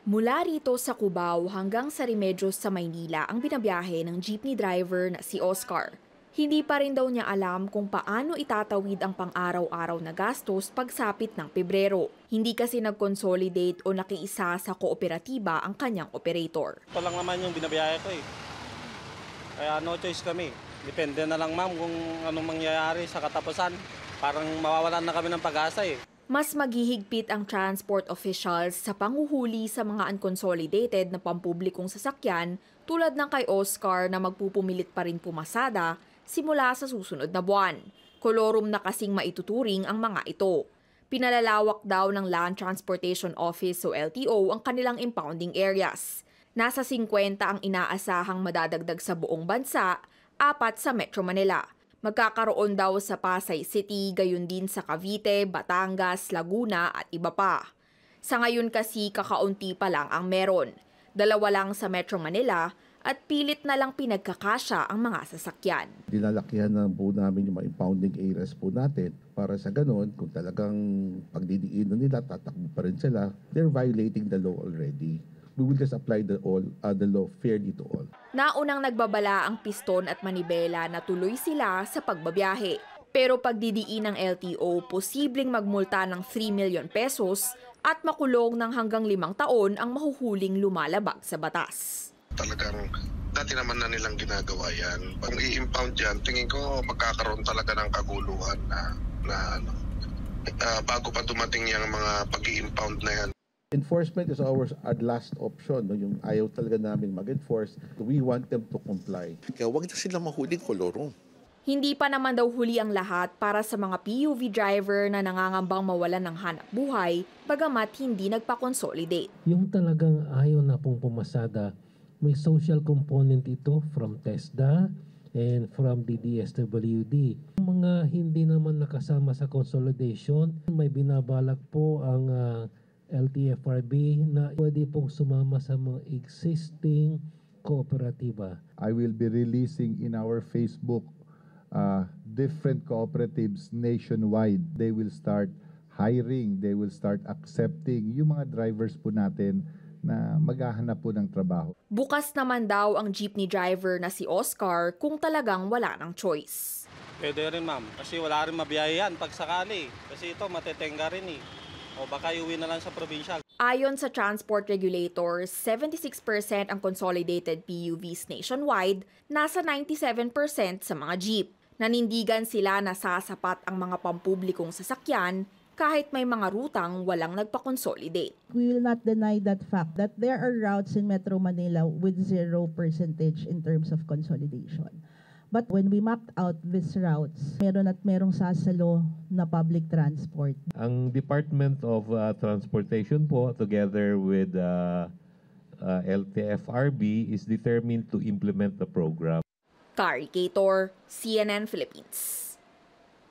Mula rito sa Cubao hanggang sa Remedios sa Maynila ang binabiyahe ng jeepney driver na si Oscar. Hindi pa rin daw niya alam kung paano itatawid ang pang-araw-araw na gastos pagsapit ng Pebrero. Hindi kasi nag-consolidate o nakiisa sa kooperatiba ang kanyang operator. Ito lang naman yung binabiyahe ko eh. Kaya no choice kami. Depende na lang ma'am kung anong mangyayari sa katapusan. Parang mawawalan na kami ng pag-asa eh. Mas maghihigpit ang transport officials sa panghuhuli sa mga unconsolidated na pampublikong sasakyan tulad ng kay Oscar na magpupumilit pa rin pumasada simula sa susunod na buwan. Kolorum na kasing maituturing ang mga ito. Pinalalawak daw ng Land Transportation Office o LTO ang kanilang impounding areas. Nasa 50 ang inaasahang madadagdag sa buong bansa, 4 sa Metro Manila. Magkakaroon daw sa Pasay City, gayon din sa Cavite, Batangas, Laguna at iba pa. Sa ngayon kasi kakaunti pa lang ang meron. 2 lang sa Metro Manila at pilit na lang pinagkakasya ang mga sasakyan. Dinalakihan na po namin yung mga impounding areas po natin para sa ganon, kung talagang pagdidiinan nila, tatakbo pa rin sila, they're violating the law already. We will just apply the law fairly to all. Naunang nagbabala ang Piston at Manibela na tuloy sila sa pagbabiyahe. Pero pagdidiin ng LTO, posibleng magmulta ng 3 million pesos at makulong ng hanggang 5 taon ang mahuhuling lumalabag sa batas. Talagang dati naman na nilang ginagawa yan. Kung i-impound yan, tingin ko magkakaroon talaga ng kaguluhan na bago pa dumating yung mga pag-i-impound na yan. Enforcement is our last option. No? Yung ayaw talaga namin mag-enforce, we want them to comply. Kaya huwag na sila mahuling kolorum. Hindi pa naman daw huli ang lahat para sa mga PUV driver na nangangambang mawalan ng hanap buhay, bagamat hindi nagpa-consolidate. Yung talagang ayaw na pong pumasada, may social component ito from TESDA and from the DSWD. Mga hindi naman nakasama sa consolidation, may binabalak po ang LTFRB na pwede pong sumama sa mga existing kooperatiba. I will be releasing in our Facebook different cooperatives nationwide. They will start hiring, they will start accepting yung mga drivers po natin na maghahanap po ng trabaho. Bukas naman daw ang jeepney driver na si Oscar kung talagang wala ng choice. Pwede rin ma'am, kasi wala rin mabiyahe yan pag sakali. Kasi ito matetenga rin eh. O baka iuwi na lang sa probinsya. Ayon sa transport regulators, 76% ang consolidated PUVs nationwide, nasa 97% sa mga jeep. Nanindigan sila na sasapat ang mga pampublikong sasakyan kahit may mga rutang walang nagpa-consolidate. We will not deny that fact that there are routes in Metro Manila with 0% in terms of consolidation. But when we mapped out these routes, merong sasalo na public transport. Ang Department of Transportation po, together with LTFRB, is determined to implement the program. Kari Cator, CNN Philippines.